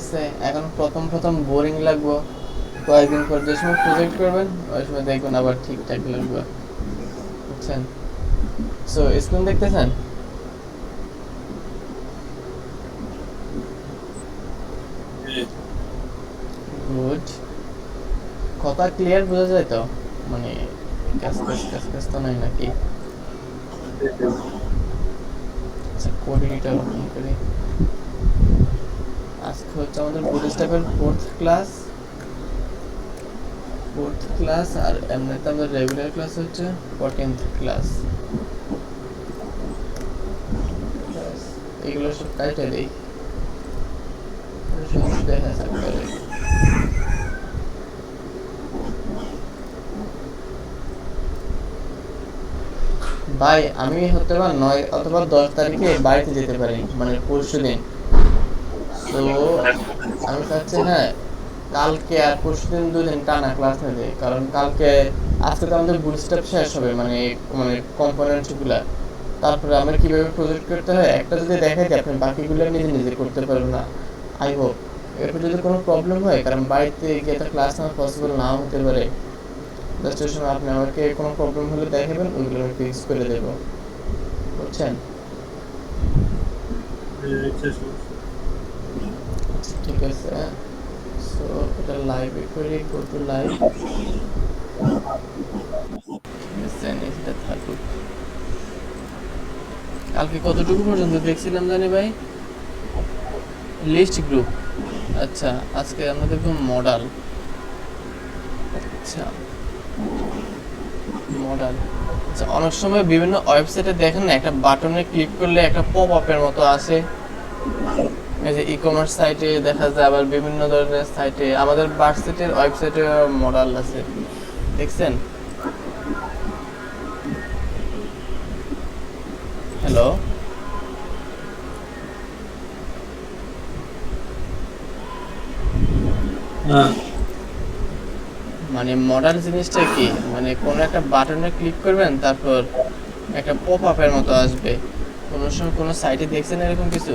আছে। এখন প্রথম প্রথম বোরিং লাগবে, কয়েকদিন পর যে সময় প্রজেক্ট করবেন ওই সময় দেখবেন আবার ঠিকঠাক লাগবে, বুঝছেন? সো স্ক্রিন দেখতেছেন? গুড। কথা ক্লিয়ার বোঝা যায় তো? মানে কাজ কাজ কাজ কাজ তো নাই নাকি? আচ্ছা, কোড এডিটর ওপেন করি। আজকে হচ্ছে আমাদের বুটস্ট্র্যাপের ফোর্থ ক্লাস, আর এমনিতে আমাদের রেগুলার ক্লাস হচ্ছে 14th ক্লাস। এগুলো সব কাইটে দেই, সব দেখা থাকবে। ভাই আমি হতে পারে 9 অথবা 10 তারিখে বাড়িতে যেতে পারি, মানে পরশু দিন। তো আমি চাচ্ছি, হ্যাঁ, কালকে আর পরশু দিন 2 দিন টানা ক্লাস নেবে, কারণ কালকে আজকে তো আমাদের বুটস্ট্র্যাপ শেষ হবে, মানে মানে কম্পোনেন্টস গুলা। তারপরে আমরা কিভাবে প্রজেক্ট করতে হয় একটা যদি দেখাই দিই, আপনি বাকিগুলো নিজে নিজে করতে পারবেন না। আই হোপ এরপর যদি কোনো প্রবলেম হয়, কারণ বাড়িতে গিয়ে তো ক্লাস নেওয়া পসিবল নাও হতে পারে, জাস্ট ওই সময় আপনি আমাকে কোনো প্রবলেম হলে দেখাবেন, ওইগুলো আমি ফিক্স করে দেবো, বুঝছেন? আচ্ছা ঠিক আছে। সো এটা লাইভে করি, গো টু লাইভ। ঠিক আছে, এটা থাকুক। কালকে কতটুকু পর্যন্ত দেখছিলাম জানি ভাই? List group. আচ্ছা, আজকে আমরা দেখব মডেল। আচ্ছা, মডেল। আচ্ছা, অনেক সময় বিভিন্ন ওয়েবসাইটে দেখেন না, একটা বাটনে ক্লিক করলে একটা পপ আপের মতো আসে। এই যে ই কমার্স সাইটে দেখা যায়, আবার বিভিন্ন ধরনের সাইটে, আমাদের ভার্সিটির ওয়েবসাইটে মডেল আছে, দেখছেন? হ্যালো, মানে মডার্ন জিনিসটা কি, মানে কোনো একটা বাটনে ক্লিক করবেন, তারপর একটা পপ আপের মতো আসবে। কোনো সময় কোনো সাইটে দেখছেন এরকম কিছু?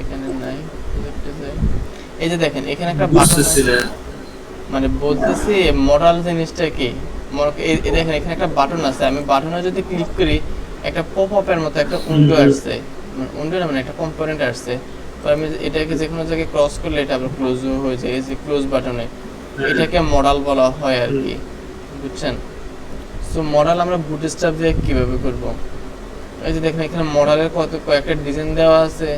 এখানে নাই। এই যে দেখেন এখানে একটা বাটন আছে, মানে বলতেছি মডাল জিনিসটা কি। এই দেখেন এখানে একটা বাটন আছে, আমি বাটনে যদি ক্লিক করি একটা পপ আপের মতো একটা উইন্ডো আসছে, মানে উইন্ডো না, মানে একটা কম্পোনেন্ট আসছে। তো আমি এটাকে যে কোনো জায়গায় ক্রস করলে এটা আবার ক্লোজ হয়ে যায়, এই যে ক্লোজ বাটনে, এটাকে মডেল বলা হয় আর কি, বুঝছেন? সো মডেল আমরা বুটস্ট্র্যাপ দিয়ে কিভাবে করব? এই যে দেখেন এখানে মডেলের কয়েকটা ডিজাইন দেওয়া আছে,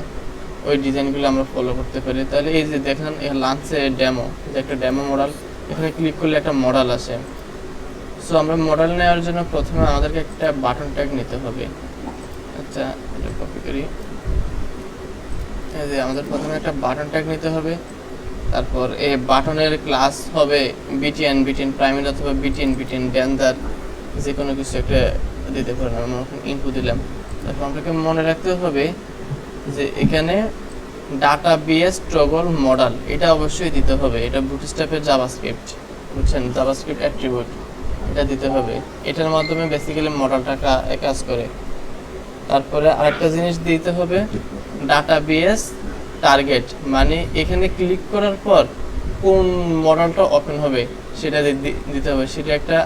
ওই ডিজাইনগুলো আমরা ফলো করতে পারি। তাহলে এই যে দেখেন লাঞ্চে ডেমো, যে একটা ডেমো মডেল, এখানে ক্লিক করলে একটা মডেল আসে। সো আমরা মডেল নেওয়ার জন্য প্রথমে আমাদেরকে একটা বাটন ট্যাগ নিতে হবে। আচ্ছা, এটা কপি করি। এই যে আমাদের প্রথমে একটা বাটন ট্যাগ নিতে হবে, তারপর এই বাটনের ক্লাস হবে বিটিএন প্রাইমারি অথবা বিটিএন ডেঞ্জার, যে কোনো কিছু একটা দিতে পারেন। আমরা ইনপুট দিলাম। তারপর আমাকে মনে রাখতে হবে যে এখানে ডাটাবেস টগল মডেল, এটা অবশ্যই দিতে হবে। এটা বুটস্ট্র্যাপের জাভাস্ক্রিপ্ট, বুঝছেন? জাভাস্ক্রিপ্ট অ্যাট্রিবিউট, এটা দিতে হবে। এটার মাধ্যমে বেসিক্যালি মডেলটা কাজ করে। তারপরে আরেকটা জিনিস দিতে হবে, ডাটাবেস টার্গেট, মানে এখানে ক্লিক করার পর কোন মডেলটা ওপেন হবে সেটা দিতে হবে। সেটা একটা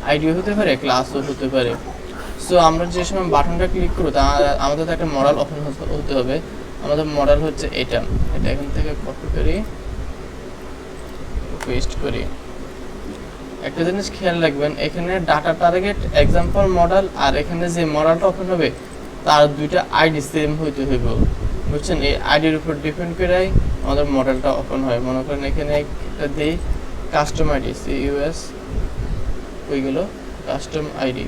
আইডিও হতে পারে, ক্লাসও হতে পারে। সো আমরা যে সময় বাটনটা ক্লিক করব, তা আমাদের তো একটা মডেল ওপেন হতে হবে। আমাদের মডেল হচ্ছে এটা এখান থেকে কপি করি, পেস্ট করি। একটা জিনিস খেয়াল রাখবেন, এখানে ডাটা টার্গেট এক্সাম্পল মডেল, আর এখানে যে মডেলটা ওপেন হবে তার দুইটা আইডি সেম হইতে হইব, বুঝছেন? এই আইডির উপর ডিপেন্ড করে আমাদের মডেলটা ওপেন হয়। মনে করেন এখানে একটা দিই কাস্টম আইডি, সিইউএস, ওইগুলো কাস্টম আইডি।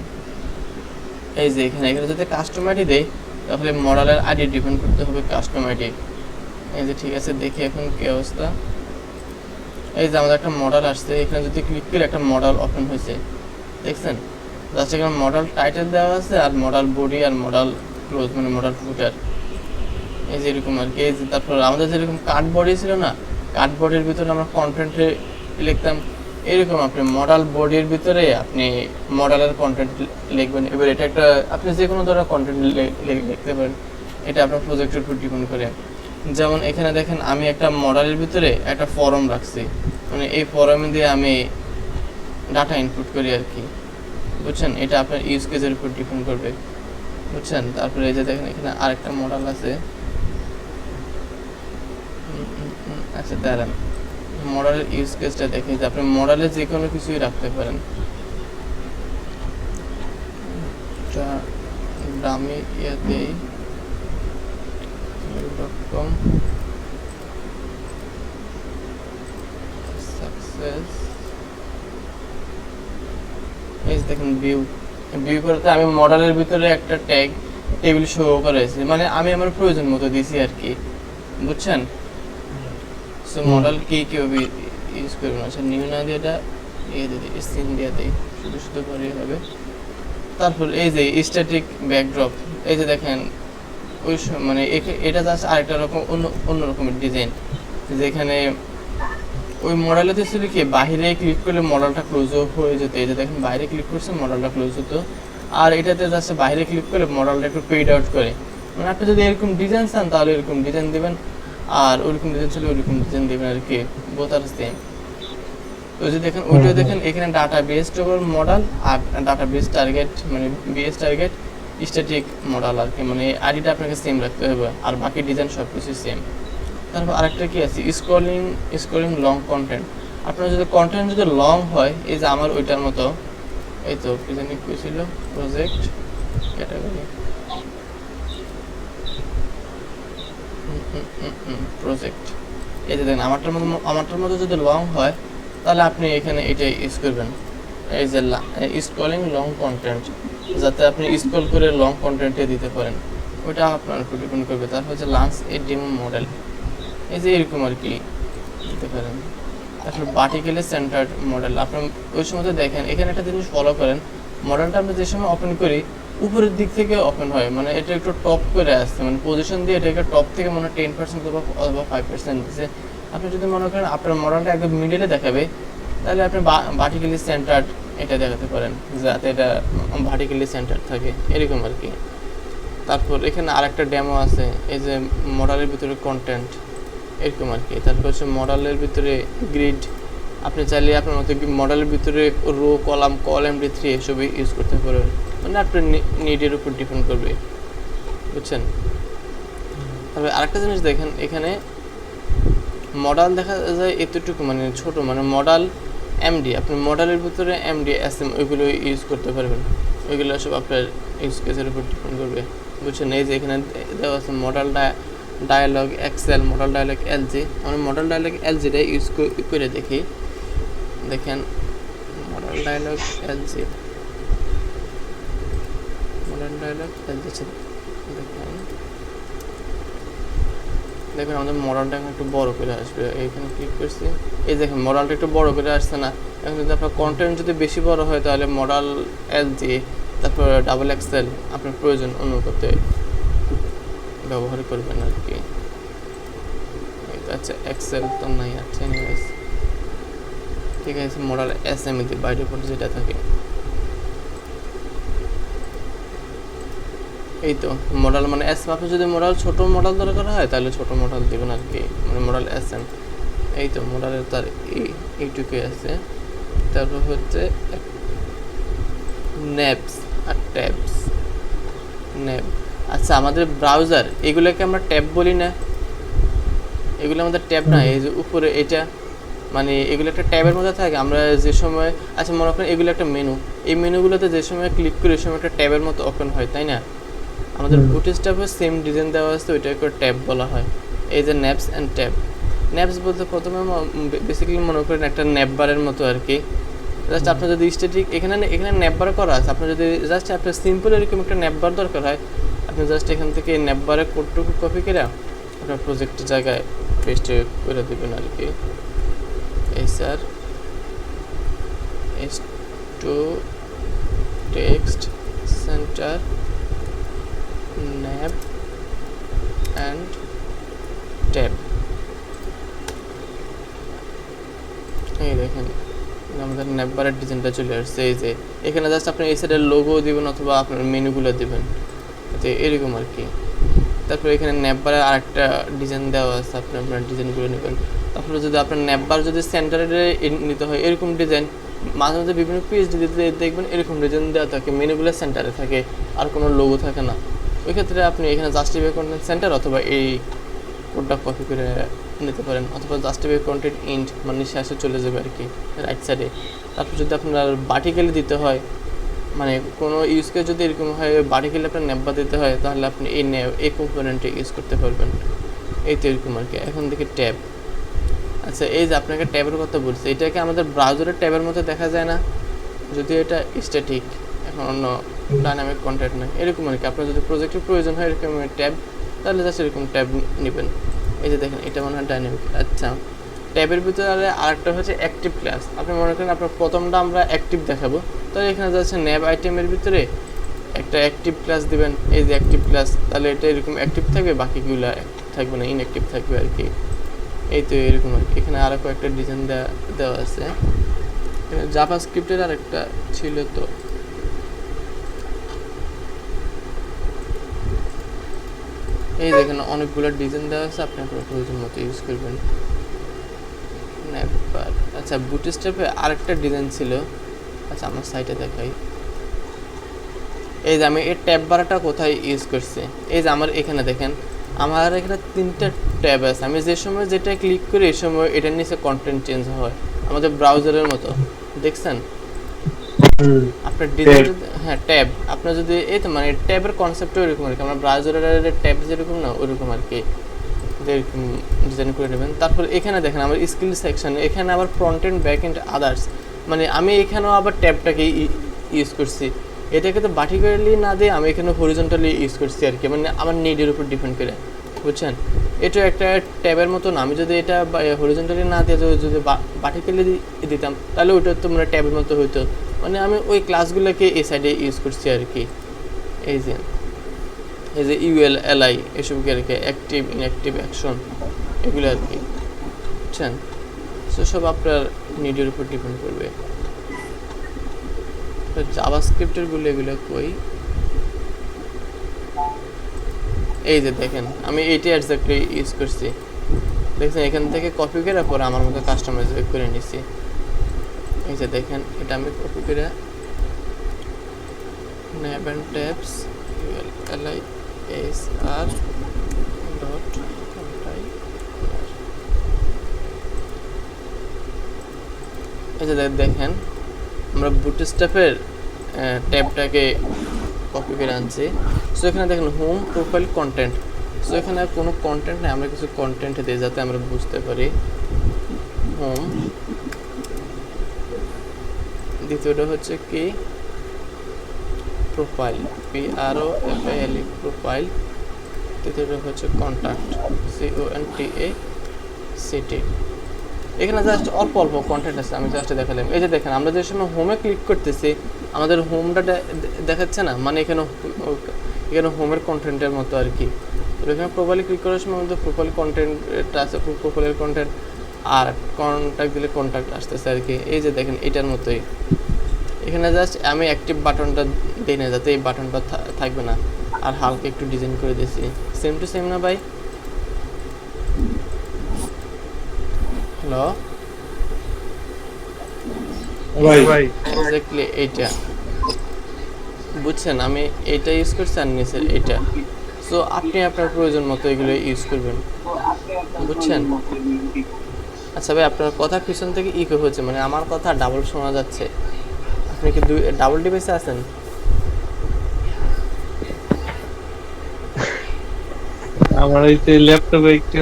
এই যে এখানে যদি কাস্টম আইডি দেই, তাহলে মডেলের আইডি ডিপেন্ড করতে হবে কাস্টম আইডি। এই যে ঠিক আছে, দেখি এখন কি অবস্থা। এই যে আমাদের একটা মডেল আসছে, এখানে যদি ক্লিক করে একটা মডেল ওপেন হয়েছে, দেখছেন? জাস্ট এখানে মডেল টাইটেল দেওয়া আছে, আর মডেল বডি, আর মডেল ক্লোজ, মানে মডেল ফুটার, এই যে এরকম আর কি। এই যে তারপর আমাদের যেরকম কার্ড বডি ছিল না, কার্ড বডির ভিতরে আমরা কন্টেন্টে লিখতাম এরকম আপনি মডেল বডির ভিতরে আপনি মডেলের কন্টেন্ট লিখবেন। এবার এটা একটা আপনি যে কোনো ধরনের কন্টেন্ট লিখতে পারেন, এটা আপনার প্রজেক্টের উপর ডিপেন্ড করে। যেমন এখানে দেখেন আমি একটা মডেলের ভিতরে একটা ফর্ম রাখছি, মানে এই ফর্ম দিয়ে আমি ডাটা ইনপুট করি আর কি, বুঝছেন? এটা আপনার ইউজ কেসের উপর ডিপেন্ড করবে, বুঝছেন? তারপরে এই যে দেখেন এখানে আরেকটা মডেল আছে। আচ্ছা দাঁড়ান, মডেলের ইউজ কেসটা দেখি যে আপনি মডেলে যে কোনো কিছুই রাখতে পারেন। ডামি ইয়াতেই .com সাকসেস এই দেখেন ভিউ করতে আমি মডেলের ভিতরে একটা ট্যাগ টেবিল শো করেছি, মানে আমি আমার প্রয়োজন মতো দিছি আর কি, বুঝছেন? সো মডেল কিভাবে ইউজ করবেন? আচ্ছা নিউ না দিয়ে এটা দিয়ে সিন দিয়ে দিই, শুধু করে হবে। তারপর এই যে স্ট্যাটিক ব্যাকড্রপ, এই যে দেখেন ওই মানে এটা জাস্ট আরেকটা রকম অন্য রকমের ডিজাইন, যেখানে ওই মডেলতে ছিল কি বাইরে ক্লিক করলে মডেলটা ক্লোজ হয়ে যেত। এই যে দেখেন বাইরে ক্লিক করছে মডেলটা ক্লোজ হতো, আর এটাতে জাস্ট বাইরে ক্লিক করলে মডেলটা একটু পেড আউট করে। মানে আপনি যদি এরকম ডিজাইন চান তাহলে এরকম ডিজাইন দিবেন, আর ওইরকম ডিজাইন ছিল ওইরকম ডিজাইন দিবেন আর কি, বোথ আর সেম। তো যে দেখেন ওইটা দেখেন এখানে ডাটা বেসড মডেল আর ডাটা বেস টার্গেট, মানে বিএস টার্গেট স্ট্যাটিক মডেল আর কি, মানে আইডিটা আপনাকে সেম রাখতে হবে আর বাকি ডিজাইন সব কিছু সেম। তারপর আরেকটা কি আছে, স্ক্রলিং লং কন্টেন্ট। আপনার যদি কন্টেন্ট যদি লং হয়, এই যে আমার ওইটার মতো, এই তো কি জানি কি ছিল, প্রজেক্ট ক্যাটাগরি প্রজেক্ট, এই যে দেখেন আমারটার মতো যদি লং হয় তাহলে আপনি এখানে এটা ইউজ করবেন, এই যে স্ক্রলিং লং কন্টেন্ট, যাতে আপনি স্ক্রল করে লং কন্টেন্টে দিতে পারেন, ওইটা আপনার উপর ডিপেন্ড করবে। তারপর হচ্ছে লাঞ্চ এ ডেমো মডেল, এই যে এরকম আর কি দিতে পারেন। তারপর ভার্টিক্যালি সেন্টার্ড মডেল, আপনার ওই সময় দেখেন এখানে একটা জিনিস ফলো করেন, মডেলটা আমরা যে সময় ওপেন করি উপরের দিক থেকে ওপেন হয়, মানে এটা একটু টপ করে আসছে, মানে পজিশন দিয়ে এটাকে টপ থেকে মনে হয় 10% অথবা 5% দিচ্ছে। আপনি যদি মনে করেন আপনার মডেলটা একদম মিডলে দেখাবে, তাহলে আপনি ভার্টিক্যালি সেন্টার্ড এটা দেখাতে পারেন, যাতে এটা ভার্টিক্যালি সেন্টার্ড থাকে, এরকম আর কি। তারপর এখানে আরেকটা ডেমো আছে, এই যে মডেলের ভিতরে কন্টেন্ট, এরকম আর কি। তারপর হচ্ছে মডেলের ভিতরে গ্রিড, আপনি চাইলে আপনার মতো মডেলের ভিতরে রো কলাম MD3 এসবই ইউজ করতে পারবেন, মানে আপনার নিডের উপর ডিপেন্ড করবে, বুঝছেন? তবে আরেকটা জিনিস দেখেন, এখানে মডেল দেখা যায় এতটুকু, মানে ছোট, মানে মডেল এমডি, আপনি মডেলের ভিতরে এমডি এসএম ওইগুলো ইউজ করতে পারবেন, ওইগুলো সব আপনার ইউজ কেসের উপর ডিপেন্ড করবে, বুঝছেন? এই যে এখানে দেওয়া আছে model dialog Excel, model dialog LG, আমরা মডেল ডায়ালগ এলজিটা ইউজ করে দেখি। দেখেন মডেল ডায়ালগ এলজি, দেখেন আমাদের মডেলটা এখন একটু বড় করে আসবে, এইখানে ক্লিক করছি, এই দেখেন মডেলটা একটু বড় করে আসছে না? এখন যদি আপনার কন্টেন্ট যদি বেশি বড় হয় তাহলে মডেল এলজি তারপর ডাবল এক্সেল আপনার প্রয়োজন অনুপাতে ব্যবহার করবেন আর কি। আচ্ছা এক্সেল তো নাই, আচ্ছা এনিওয়েজ ঠিক আছে, মডেল এসএমই দিয়ে বাইরের উপর যেটা থাকে, এই তো মডেল মানে এসএম। আপনি যদি মডেল ছোট মডেল দরকার হয় তাহলে ছোট মডেল দেবেন আর কি, মানে মডেল এসএম। এই তো মডেলের তার এইটুকু আছে। তারপর হচ্ছে নেবস আর ট্যাবস, নেব। আচ্ছা আমাদের ব্রাউজার এগুলোকে আমরা ট্যাব বলি না, এগুলো আমাদের ট্যাব না, এই যে উপরে এটা, মানে এগুলো একটা ট্যাবের মধ্যে থাকে। আমরা যে সময়, আচ্ছা মনে করেন এগুলো একটা মেনু, এই মেনুগুলোতে যে সময় ক্লিক করি ওই সময় একটা ট্যাবের মতো ওপেন হয়, তাই না? আমাদের বুটিস ট্যাবে সেম ডিজাইন দেওয়া আছে, ওইটাকে ট্যাব বলা হয়। এই যে নেবস অ্যান্ড ট্যাব, নেবস বলতে প্রথমে বেসিক্যালি মনে করেন একটা নেব বারের মতো আর কি। জাস্ট আপনার যদি স্ট্যাটিক এখানে নেব বার করা আছে, আপনার যদি জাস্ট আপনার সিম্পল এরকম একটা নেব বার দরকার হয়, আপনি জাস্ট এখান থেকে নেব বারের কোডটুকু কপি করে আপনার প্রজেক্টের জায়গায় পেস্ট করে দেবেন আর কি। এই স্যার টু টেক্সট সেন্টার নেব অ্যান্ড ট্যাব, এই দেখেন আমাদের নেটবারের ডিজাইনটা চলে আসছে। এই যে এখানে জাস্ট আপনি এই সাইডের লোগো দিবেন অথবা আপনার মেনুগুলো দিবেন, তো এরকম আর কি। তারপরে এখানে নেটবারের আরেকটা ডিজাইন দেওয়া আছে, আপনি আপনার ডিজাইনগুলো নেবেন। তারপরে যদি আপনার নেটবার যদি সেন্টারে নিতে হয় এরকম ডিজাইন, মাঝে মাঝে বিভিন্ন পিএইচডি দিতে দেখবেন এরকম ডিজাইন দেওয়া থাকে, মেনুগুলো সেন্টারে থাকে আর কোনো লোগো থাকে না। ওই ক্ষেত্রে আপনি এখানে জাস্টিফাই কন্টেন্ট সেন্টার অথবা এই কোডটা কপি করে নিতে পারেন, অথবা জাস্টিফাই কন্টেন্ট ইন্ট মানে শেষে চলে যাবে আর কি রাইট সাইডে। তারপর যদি আপনার ভার্টিক্যালি দিতে হয়, মানে কোনো ইউজ কেস যদি এরকম হয় ভার্টিক্যালি আপনার নেপবা দিতে হয়, তাহলে আপনি এই কম্পোনেন্টে ইউজ করতে পারবেন। এই তো এরকম আর কি। এখন দেখি ট্যাব। আচ্ছা, এই যে আপনাকে ট্যাবের কথা বলছি, এটাকে আমাদের ব্রাউজারের ট্যাবের মধ্যে দেখা যায় না, যদিও এটা স্ট্যাটিক, এখন অন্য ডাইনামিক কন্টেন্ট নয়, এরকম আর কি। আপনার যদি প্রজেক্টের প্রয়োজন হয় এরকম ট্যাব, তাহলে জাস্ট এরকম ট্যাব নেবেন। এই যে দেখেন এটা মনে হয় ডাইনামিক। আচ্ছা, ট্যাবের ভিতরে আরেকটা হচ্ছে অ্যাক্টিভ ক্লাস। আপনি মনে করেন আপনার প্রথমটা আমরা অ্যাক্টিভ দেখাবো, তাহলে এখানে যাচ্ছে ন্যাব আইটেমের ভিতরে একটা অ্যাক্টিভ ক্লাস দিবেন, এই যে অ্যাক্টিভ ক্লাস, তাহলে এটা এরকম অ্যাক্টিভ থাকবে, বাকিগুলো অ্যাক্টিভ থাকবে না, ইনঅ্যাক্টিভ থাকবে আর কি। এই তো এরকম আর কি। এখানে আরও কয়েকটা ডিজাইন দেওয়া আছে। জাভাস্ক্রিপ্টের আরেকটা ছিল, তো এই দেখেন অনেকগুলো ডিজাইন দেওয়া আছে, আপনি আপনার প্রয়োজন মতো ইউজ করবেন। আচ্ছা, বুটস্ট্র্যাপে আরেকটা ডিজাইন ছিল। আচ্ছা, আমার সাইটে দেখাই। এই যে আমি এই ট্যাব বারটা কোথায় ইউজ করছি, এই যে আমার এখানে দেখেন আমার এখানে 3টা ট্যাব আছে। আমি যে সময় যেটা ক্লিক করি এই সময় এটার নিচে কন্টেন্ট চেঞ্জ হয়, আমাদের ব্রাউজারের মতো, দেখছেন আপনার ডিজাইন। হ্যাঁ, ট্যাব আপনার যদি এই তো মানে ট্যাবের কনসেপ্টও এরকম আর কি, আমরা ব্রাউজারের ট্যাব যেরকম না ওরকম আর কি, এরকম ডিজাইন করে নেবেন। তারপর এখানে দেখেন আমার স্কিল সেকশন, এখানে আবার front end back end others, মানে আমি এখানেও আবার ট্যাবটাকে ইউজ করছি। এটাকে তো ভার্টিক্যালি না দিয়ে আমি এখানে হরিজন্টালি ইউজ করছি আর কি, মানে আমার নিডের উপর ডিপেন্ড করে, বুঝছেন। এটা একটা ট্যাবের মতো না, আমি যদি এটা হরিজন্টালি না দিয়ে যদি ভার্টিক্যালি দিতাম তাহলে ওইটা তো মানে ট্যাবের মতো হইতো, মানে আমি ওই ক্লাসগুলোকে এই সাইডে ইউজ করছি আর কি। এই যে ইউএল এলআই এসবকে আর কি, অ্যাক্টিভ ইনঅ্যাক্টিভ অ্যাকশন এগুলো আর কি, বুঝছেন। সেসব আপনার নিডের উপর ডিপেন্ড করবে। জাভাস্ক্রিপ্টের এগুলো কই, এই যে দেখেন আমি এইটা এক্স্যাক্টলি ইউজ করছি, দেখছেন। এখান থেকে কপি করে পরে আমার মতো কাস্টমাইজ করে নিছি। এই যে দেখেন এটা আমি কপি করে ন্যাব এন্ড ট্যাবস ULLISR ডট এই যে দেখেন আমরা বুটস্ট্র্যাপের ট্যাবটাকে কপি করে আনছি। সো এখানে দেখেন হোম প্রোফাইল কন্টেন্ট, সো এখানে কোনো কন্টেন্ট নেই, আমরা কিছু কন্টেন্ট দিই যাতে আমরা বুঝতে পারি। হোম, দ্বিতীয়টা হচ্ছে কি প্রোফাইল, PROFILE প্রোফাইল। তৃতীয়টা হচ্ছে কন্ট্যাক্ট, CONTACT। এখানে জাস্ট অল্প অল্প কন্টেন্ট আছে, আমি জাস্ট দেখালাম। এই যে দেখেন আমরা যে সময় হোমে ক্লিক করতেছি আমাদের হোমটা দেখাচ্ছে না, মানে এখানে হোমের কন্টেন্টের মতো আর কি। এখানে প্রোফাইলে ক্লিক করার সময় আমাদের প্রোফাইল কন্টেন্টটা আছে, প্রোফাইলের কন্টেন্ট, আর কন্ট্যাক্ট দিলে কন্ট্যাক্ট আসতেছে আর কি। এই যে দেখেন এটার মতোই, এখানে জাস্ট আমি অ্যাক্টিভ বাটনটা দিই না যাতে এই বাটনটা থাকবে না, আর হালকা একটু ডিজাইন করে দিয়েছি। সেম টু সেম না ভাই? হ্যালো ভাই, এক্স্যাক্টলি এইটা, বুঝছেন। আমি এইটা ইউজ করছি আর নিচের এইটা। সো আপনি আপনার প্রয়োজন মতো এগুলো ইউজ করবেন, বুঝছেন। আচ্ছা ভাই, আপনার কথা পিছন থেকে ইকো হচ্ছে, মানে আমার কথা ডাবল শোনা যাচ্ছে। আপনি কি ডাবল ডিভাইসে আছেন? আমার এই যে ল্যাপটপে একটু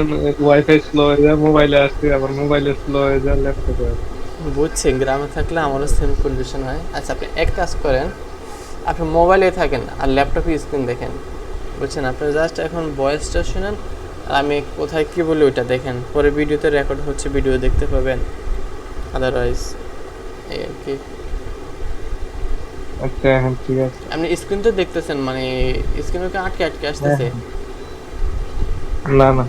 ওয়াইফাই স্লো হয়ে যায়, মোবাইলে আসছে আবার মোবাইলে স্লো হয়ে যায় ল্যাপটপে। বুঝছি, গ্রামে থাকলে আমারও সেম কন্ডিশন হয়। আচ্ছা, আপনি এক কাজ করেন, আপনি মোবাইলে থাকেন আর ল্যাপটপে স্ক্রিন দেখেন, বুঝছেন। আপনি জাস্ট এখন ভয়েসটা শুনেন আর আমি কোথায় কী বলি ওইটা দেখেন, পরে ভিডিওতে রেকর্ড হচ্ছে, ভিডিও দেখতে পাবেন। আদারওয়াইজ এই আর কি। আচ্ছা, হ্যাঁ ঠিক আছে। আপনি স্ক্রিন তো দেখতেছেন, মানে স্ক্রিনে কি আটকে আটকে আসতেছে? না না।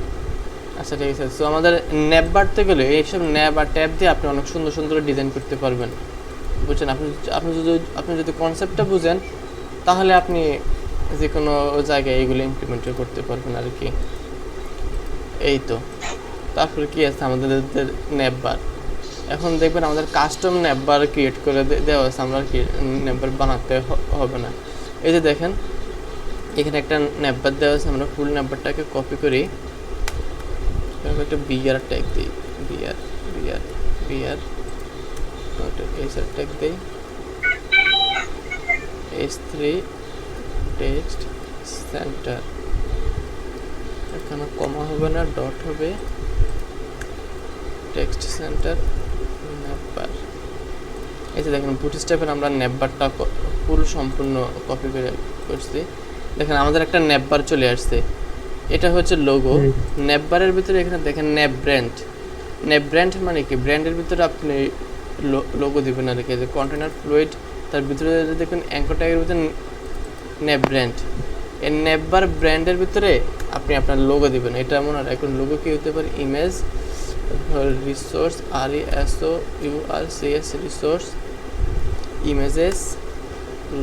আচ্ছা ঠিক আছে। সো আমাদের ন্যাব বাড়তে গেলে এইসব ন্যাব আর ট্যাব দিয়ে আপনি অনেক সুন্দর সুন্দর ডিজাইন করতে পারবেন। বুঝছেন? আপনি যদি কনসেপ্টটা বুঝেন তাহলে আপনি যে কোনো জায়গায় এগুলো ইমপ্লিমেন্ট করতে পারবেন আর কি। এই তো। তারপরে কি আছে আমাদের নেপবার। এখন দেখবেন আমাদের কাস্টম নেপবার ক্রিয়েট করে দেওয়া আছে, আমরা কি নেপবার বানাতে হবে না। এই যে দেখেন এখানে একটা নেপবার দেওয়া আছে, আমরা ফুল নেপবারটাকে কপি করি, একটা বিআর ট্যাগ দিই, BR BR BR HR tag দিই, h3 টেক্সট সেন্টার, এখানে কমা হবে না, ডট হবে, টেক্সট সেন্টার নেপবার। এই যে দেখেন বুটস্ট্র্যাপের আমরা নেপবারটা ফুল সম্পূর্ণ কপি করে করছি। দেখেন আমাদের একটা নেপবার চলে আসছে, এটা হচ্ছে লোগো। নেপবারের ভিতরে এখানে দেখেন নেপ ব্র্যান্ড। নেপ ব্র্যান্ড মানে কি, ব্র্যান্ডের ভিতরে আপনি লোগো দিবেন আর কি। যে কন্টেনার ফ্লুইড, তার ভিতরে দেখবেন অ্যাঙ্কর ট্যাগের ভিতরে নেপ ব্র্যান্ড, এই নেপবার ব্র্যান্ডের ভিতরে আপনি আপনার লোগো দিবেন। এটা মনে হয় এখন লোগো কি হতে পারে, image resource, RESOURCES resource, images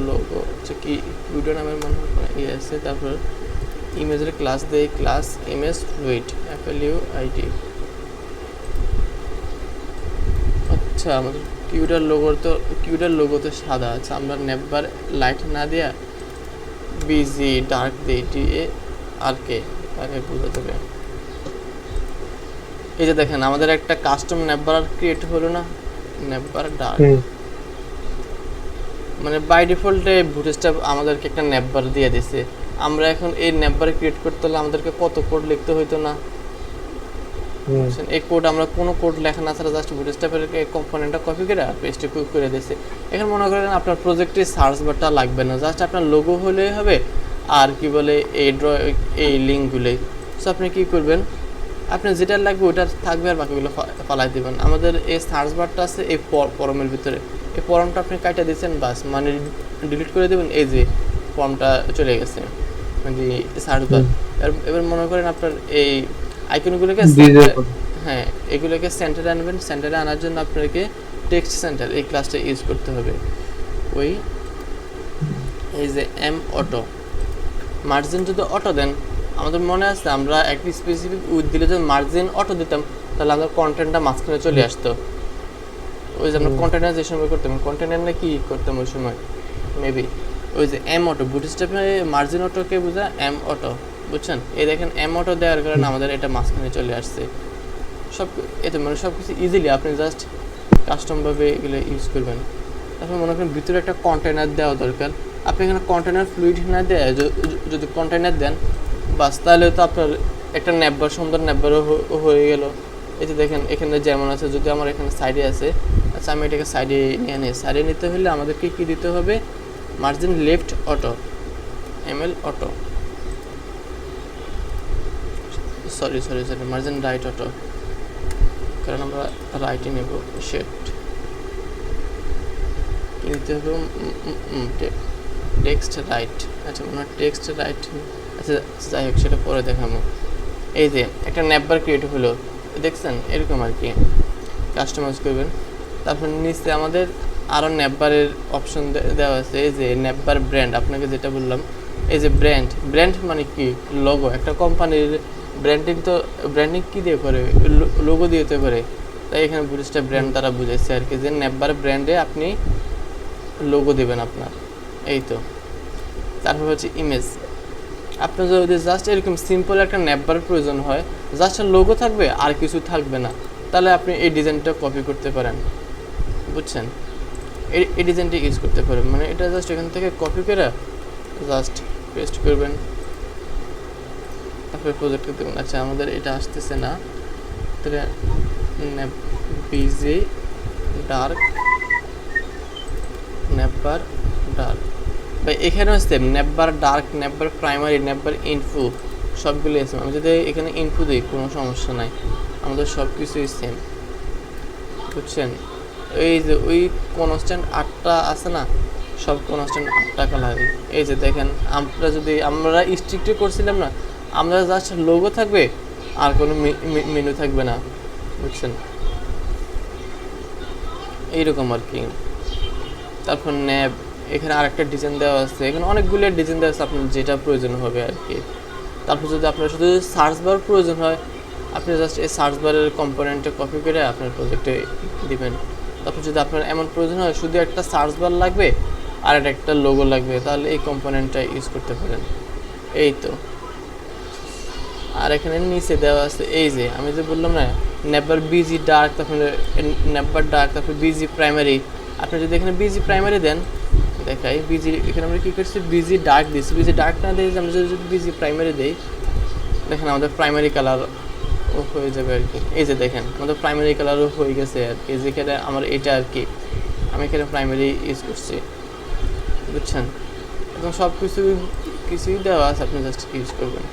logo হচ্ছে কি ভিডিও নামের মনে হয় ইয়ে আছে। তারপর ইমেজের ক্লাস দেই, ক্লাস ইমেজ ফ্লুইড, FLUID। আচ্ছা আমাদের কিউডার লোগো তো সাদা আছে, আমরা নেপবার লাইট না দিয়া বিজি ডার্ক দিই, DARK আগে বোঝা যাবে। এই যে দেখেন আমাদের একটা কাস্টম নেপবার ক্রিয়েট হলো না, নেপবার ডার্ক। মানে বাই ডিফল্টে বুটস্ট্র্যাপ আমাদেরকে একটা নেপবার দিয়ে দিছে। আমরা এখন এই নেপবার ক্রিয়েট করতে হলে আমাদেরকে কত কোড লিখতে হইতো না। এই কোড আমরা কোনো কোড লেখা না ছাড়া জাস্ট বুটস্ট্র্যাপের কম্পোনেন্টটা কপি করে পেস্ট করে দিয়েছে। এখন মনে করেন আপনার প্রজেক্টে সার্চ বারটা লাগবে না, জাস্ট আপনার লোগো হলেই হবে আর কি বলে এই লিঙ্কগুলোই। সো আপনি কী করবেন, আপনি যেটা লাগবে ওটা থাকবে আর বাকিগুলো ফালাই দেবেন। আমাদের এই সার্চ বারটা আছে এই ফর্মের ভিতরে, এই ফর্মটা আপনি কাটা দিয়েছেন বাস, মানে ডিলিট করে দেবেন, এই যে ফর্মটা চলে গেছে মানে সার্চ বার। এবার মনে করেন আপনার এই আইকনগুলোকে হ্যাঁ এগুলোকে সেন্টারে আনবেন। সেন্টারে আনার জন্য আপনাকে টেক্সট সেন্টার এই ক্লাসটা ইউজ করতে হবে। ওই এই যে অটো মার্জিন যদি অটো দেন, আমাদের মনে আছে আমরা একটি স্পেসিফিক উইথ দিলে যদি মার্জিন অটো দিতাম তাহলে আমাদের কন্টেন্টটা মাঝখানে চলে আসতো। ওই যে আমরা কন্টেনার যে সময় করতাম, কন্টেনার না কি করতাম ওই সময় মেবি ওই যে অটো বুটস্ট্র্যাপে মার্জিন অটোকে বোঝা অটো, বুঝছেন? এই দেখেন অটো দেওয়ার কারণে আমাদের এটা মাঝখানে চলে আসছে। সব এতে মানে সব কিছু ইজিলি আপনি জাস্ট কাস্টমভাবে এগুলো ইউজ করবেন। তারপর মনে করেন ভিতরে একটা কন্টেনার দেওয়া দরকার, আপনি এখানে কন্টেনার ফ্লুইড না দেয় যদি কন্টেনার দেন বাস, তাহলে তো আপনার একটা নেপবার সুন্দর নেপবারও হয়ে গেল। এই যে দেখেন এখানে যেমন আছে, যদি আমার এখানে সাইডে আছে, আচ্ছা আমি এটাকে সাইডে নিয়ে নিই। সাইডে নিতে হলে আমাদেরকে কী দিতে হবে, margin left auto, auto, sorry margin right auto, কারণ আমরা রাইটে নেব। শেট কী নিতে হবে, টেক্সট রাইট। আচ্ছা মনে হয় টেক্সট রাইট, আচ্ছা যাই হোক সেটা পরে দেখাবো। এই যে একটা নেপবার ক্রিয়েট হলো, দেখছেন এরকম আর কি কাস্টমাইজ করবেন। তারপর নিচে আমাদের আরও নেপবারের অপশন দেওয়া আছে। এই যে নেপবার ব্র্যান্ড, আপনাকে যেটা বললাম, এই যে ব্র্যান্ড মানে কি লোগো। একটা কোম্পানির ব্র্যান্ডিং কী দিয়ে করে, লোগো দিয়ে তো করে, তাই এখানে বুটস্ট্র্যাপ ব্র্যান্ড দ্বারা বুঝেছে আর কি, যে নেপবার ব্র্যান্ডে আপনি লোগো দেবেন আপনার। এই তো। তারপর হচ্ছে ইমেজ, আপনার যদি জাস্ট এরকম সিম্পল একটা নেপবার প্রয়োজন হয়, জাস্ট লোগো থাকবে আর কিছু থাকবে না, তাহলে আপনি এই ডিজাইনটা কপি করতে পারেন, বুঝছেন? এই ডিজাইনটা ইউজ করতে পারেন, মানে এটা জাস্ট এখান থেকে কপি করে জাস্ট পেস্ট করবেন, তারপরে প্রজেক্টে দেবেন। আচ্ছা আমাদের এটা আসতেছে না, তাহলে বিজি ডার্ক নেপবার ডার্ক, ভাই এখানেও সেম নেপবার ডার্ক, নেপবার প্রাইমারি, নেপবার ইনফো সবগুলো সেম। আমি যদি এখানে ইনফো দিই কোনো সমস্যা নাই, আমাদের সব কিছুই সেম, বুঝছেন? এই যে ওই কনস্ট্যান্ট 8টা আছে না, সব কনস্ট্যান্ট 8টা কালারই। এই যে দেখেন আমরা স্ট্রিক্টে করছিলাম না, আমরা জাস্ট লোগো থাকবে আর কোনো মেনু থাকবে না, বুঝছেন? এইরকম আর কি। তারপর ন্যাব, এখানে আরেকটা ডিজাইন দেওয়া আছে, এখানে অনেকগুলো ডিজাইন দেওয়া আছে আপনার যেটা প্রয়োজন হবে আর কি। তারপর যদি আপনার শুধু সার্চ বার প্রয়োজন হয়, আপনি জাস্ট এই সার্চ বারের কম্পোনেন্টে কপি করে আপনার প্রজেক্টে দিবেন। তারপর যদি আপনার এমন প্রয়োজন হয় শুধু একটা সার্চ বার লাগবে আর একটা লোগো লাগবে, তাহলে এই কম্পোনেন্টটা ইউজ করতে পারেন। এই তো। আর এখানে নিচে দেওয়া আছে এই যে আমি যে বললাম না, নেভার বিজি ডার্ক, তারপরে নেভার ডার্ক, তারপর বিজি প্রাইমারি। আপনি যদি এখানে বিজি প্রাইমারি দেন, দেখাই বিজি, এখানে আমরা কী করছি বিজি ডার্ক দিচ্ছি। বিজি ডার্ক না দিয়ে আমরা যদি বিজি প্রাইমারি দিই, দেখেন আমাদের প্রাইমারি কালার হয়ে যাবে আর কি। এই যে দেখেন আমাদের প্রাইমারি কালারও হয়ে গেছে আর কি, যেখানে আমার এটা আর কি আমি এখানে প্রাইমারি ইউজ করছি, বুঝছেন। এবং সব কিছুই দেওয়া আছে, আপনি জাস্ট ইউজ করবেন।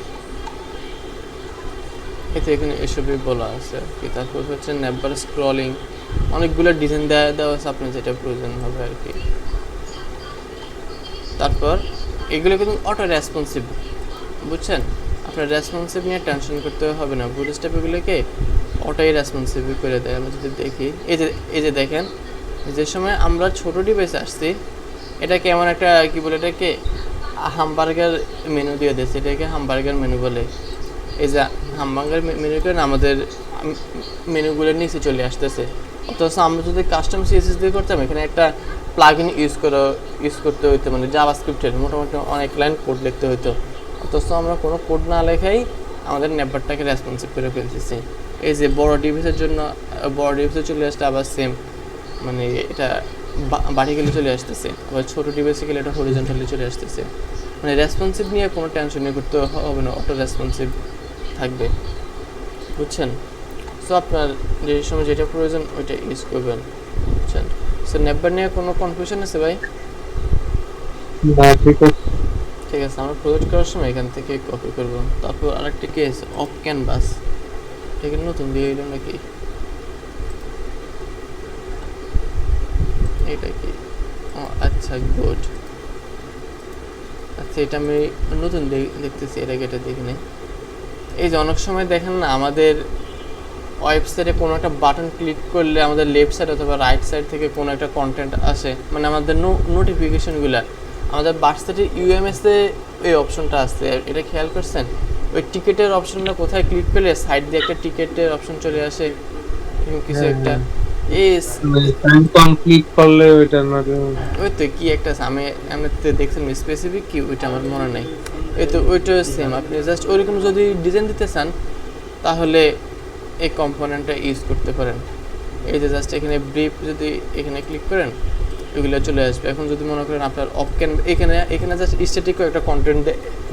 এতে এখানে এসবই বলা আছে আর কি। তারপর হচ্ছে নেভার স্ক্রলিং, অনেকগুলো ডিজাইন দেওয়া আছে আপনার যেটা প্রয়োজন হবে আর কি। তারপর এগুলো কিন্তু অটো রেসপন্সিভ, বুঝছেন। আপনার রেসপন্সিভ নিয়ে টেনশন করতে হবে না, বুটস্ট্র্যাপ এগুলোকে অটোই রেসপন্সিভ করে দেয়। আমরা যদি দেখি এই যে দেখেন, যে সময় আমরা ছোটো ডিভাইসে আসছি, এটাকে এমন একটা কী বলে, এটাকে হামবার্গার মেনু দিয়ে দিয়েছে, এটাকে হামবার্গার মেনু বলে। এই যে হামবার্গার মেনু করে আমাদের মেনুগুলোর নিচে চলে আসতেছে। অথচ আমরা যদি কাস্টম সিএসএস দিয়ে করতাম, এখানে একটা প্লাগইন ইউজ করতে হইতো, মানে জাভাস্ক্রিপ্টের মোটামুটি অনেক লাইন কোড লিখতে হতো। অথচ আমরা কোনো কোড না লেখাই আমাদের নেটওয়ার্কটাকে রেসপন্সিভ করে ফেলতেছি। এই যে বড় ডিভাইসের জন্য বড় ডিভাইসে চলে আসতে আবার সেম, মানে এটা ভার্টিক্যালি চলে আসতেছে, আবার ছোটো ডিভাইসে গেলে এটা হরিজন্টালি চলে আসতেছে। মানে রেসপন্সিভ নিয়ে কোনো টেনশন করতে হবে না, অটো রেসপন্সিভ থাকবে, বুঝছেন। সো আপনার যে সময় যেটা প্রয়োজন ওইটা ইউজ করবেন, বুঝছেন। সো নেটবার নিয়ে কোনো কনফিউশন আছে ভাই? ঠিক আছে, আমরা প্রজেক্ট করার সময় এখান থেকে কপি করব। তারপর আরেকটা কেস অফ ক্যানভাস, এখানে নতুন দিয়ে দিলাম নাকি, এটা কি? ও আচ্ছা, গুড। আচ্ছা, এটা আমি নতুন দেখতেছি, এটাকে এটা দেখি নাই। এই যে অনেক সময় দেখেন না, আমাদের ওয়েবসাইটে কোনো একটা বাটন ক্লিক করলে আমাদের লেফট সাইড অথবা রাইট সাইড থেকে কোনো একটা কন্টেন্ট আসে, মানে আমাদের নোটিফিকেশনগুলো আমাদের ওয়েবসাইটে ইউএমএসে এই অপশনটা আসছে, এটা খেয়াল করছেন? ওই টিকেটের অপশনটা কোথায় ক্লিক করলে সাইড দিয়ে একটা টিকেটের অপশন চলে আসে, কিছু একটা টাইম কমপ্লিট করলে ওইটা না, ওই তো কি একটা আমি দেখছেন স্পেসিফিক কি, ওইটা আমার মনে নাই। এই তো ওইটা সেম, আপনি জাস্ট ওইরকম যদি ডিজাইন দিতে চান তাহলে এই কম্পোনেন্টটা ইউজ করতে পারেন। এই যে জাস্ট এখানে ব্রিফ যদি এখানে ক্লিক করেন এগুলো চলে আসবে। এখন যদি মনে করেন আপনার এখানে জাস্ট স্ট্যাটিকও একটা কন্টেন্ট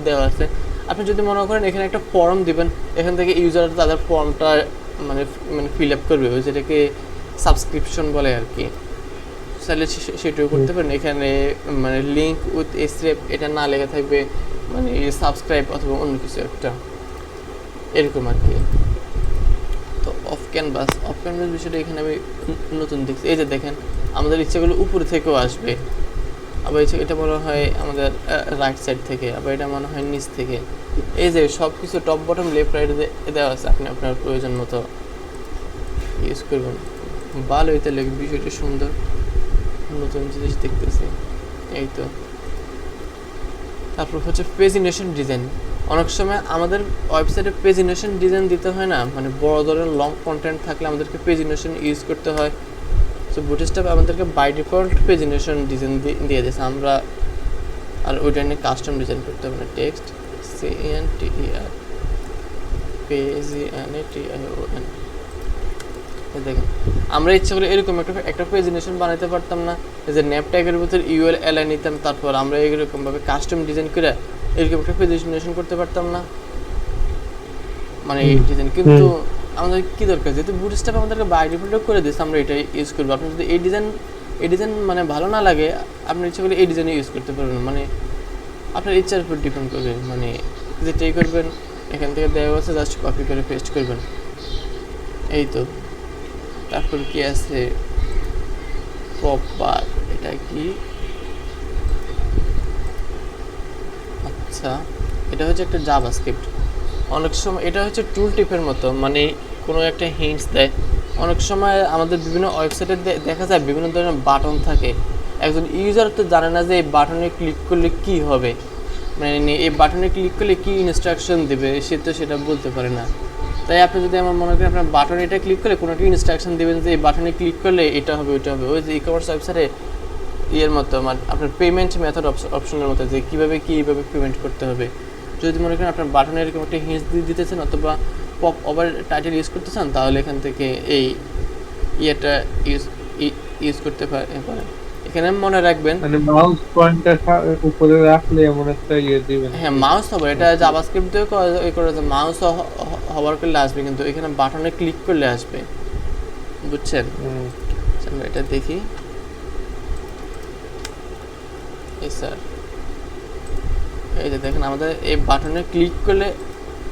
দেওয়া আছে, আপনি যদি মনে করেন এখানে একটা ফর্ম দিবেন, এখান থেকে ইউজার তাদের ফর্মটা মানে ফিল আপ করবে, ওই যেটাকে সাবস্ক্রিপশন বলে আর কি, তাহলে সেটাও করতে পারেন। এখানে মানে লিঙ্ক উইথ এসরেপ এটা না লেখা থাকবে, মানে সাবস্ক্রাইব অথবা অন্য কিছু একটা এরকম আর কি। তো অফ ক্যানভাস বিষয়টা এখানে আমি নতুন দেখছি। এই যে দেখেন আমাদের ইচ্ছাগুলো উপর থেকেও আসবে, আবার এটা মনে হয় আমাদের রাইট সাইড থেকে, আবার এটা মনে হয় নিচ থেকে। এই যে সব কিছু টপ বটম লেফট রাইট দেওয়া আছে, আপনি আপনার প্রয়োজন মতো ইউজ করবেন। ভালো হইতে লাগে, বিষয়টা সুন্দর, নতুন জিনিস দেখতেছি। এই তো। তারপর হচ্ছে প্রেজেন্টেশন ডিজাইন। অনেক সময় আমাদের ওয়েবসাইটে প্রেজেন্টেশন ডিজাইন দিতে হয় না, মানে বড় ধরনের লং কন্টেন্ট থাকলে আমাদেরকে প্রেজেন্টেশন ইউজ করতে হয়। সো বুটস্ট্র্যাপ আমাদেরকে বাই ডিফল্ট প্রেজেন্টেশন ডিজাইন দিয়ে দিয়েছে, আমরা আর ওইটা নিয়ে কাস্টম ডিজাইন করতে হবে না। টেক্সট CENTER PAGENTION, দেখেন আমরা ইচ্ছা করে এরকম একটা প্রেজেন্টেশন বানাতে পারতাম না, যে ন্যাপ ট্যাগের ভিতর ইউএল এলাই নিতাম, তারপর আমরা এরকমভাবে কাস্টম ডিজাইন করে এরকম একটা প্রেজেন্টেশন করতে পারতাম না, মানে এই ডিজাইন। কিন্তু আমাদের কি দরকার, যেহেতু বুটস্ট্র্যাপ আমাদেরকে বাই ডিফল্ট করে দিয়েছে, আমরা এটাই ইউজ করবো। আপনি যদি এই ডিজাইন মানে ভালো না লাগে, আপনি ইচ্ছা করলে এই ডিজাইনে ইউজ করতে পারবেন, মানে আপনার ইচ্ছার উপর ডিপেন্ড করবে, মানে যেটাই করবেন এখান থেকে দেওয়া আছে জাস্ট কপি করে পেস্ট করবেন। এই তো। তারপর কি আছে প্রপার, এটা কি? আচ্ছা, এটা হচ্ছে একটা জাভাস্ক্রিপ্ট। অনেক সময় এটা হচ্ছে টুল টিপের মতো, মানে কোনো একটা হিন্টস দেয়। অনেক সময় আমাদের বিভিন্ন ওয়েবসাইটে দেখা যায় বিভিন্ন ধরনের বাটন থাকে, একজন ইউজার তো জানে না যে এই বাটনে ক্লিক করলে কি হবে, মানে এই বাটনে ক্লিক করলে কি ইনস্ট্রাকশন দেবে, সে তো সেটা বলতে পারে না। তাই আপনি যদি আমার মনে করেন আপনার বাটনে এটা ক্লিক করলে কোনো একটা ইনস্ট্রাকশন দেবেন যে এই বাটনে ক্লিক করলে এটা হবে ওইটা হবে, ওই যে ই কমার্স ওয়েবসাইটে ইয়ের মতো মানে আপনার পেমেন্ট মেথড অপশনের মতো যে কীভাবে কীভাবে পেমেন্ট করতে হবে। যদি মনে করেন আপনার বাটনে এরকম একটা হিন্টস দিয়ে দিতেছেন অথবা পপ ওভার টাইটেল ইউজ করতে চান, তাহলে এখান থেকে এই ইয়েটা ইউজ করতে পারেন। এখানে মনে রাখবেন মানে মাউস পয়েন্টার উপরে রাখলে এমন একটা ইয়ে দিবেন। হ্যাঁ মাউস হবে, এটা জাভাস্ক্রিপ্ট দিয়েও করা যায়, মাউস হওয়ার করলে আসবে, কিন্তু এখানে বাটনে ক্লিক করলে আসবে, বুঝছেন? আমরা এটা দেখি। এই স্যার এই যে দেখেন আমাদের এই বাটনে ক্লিক করলে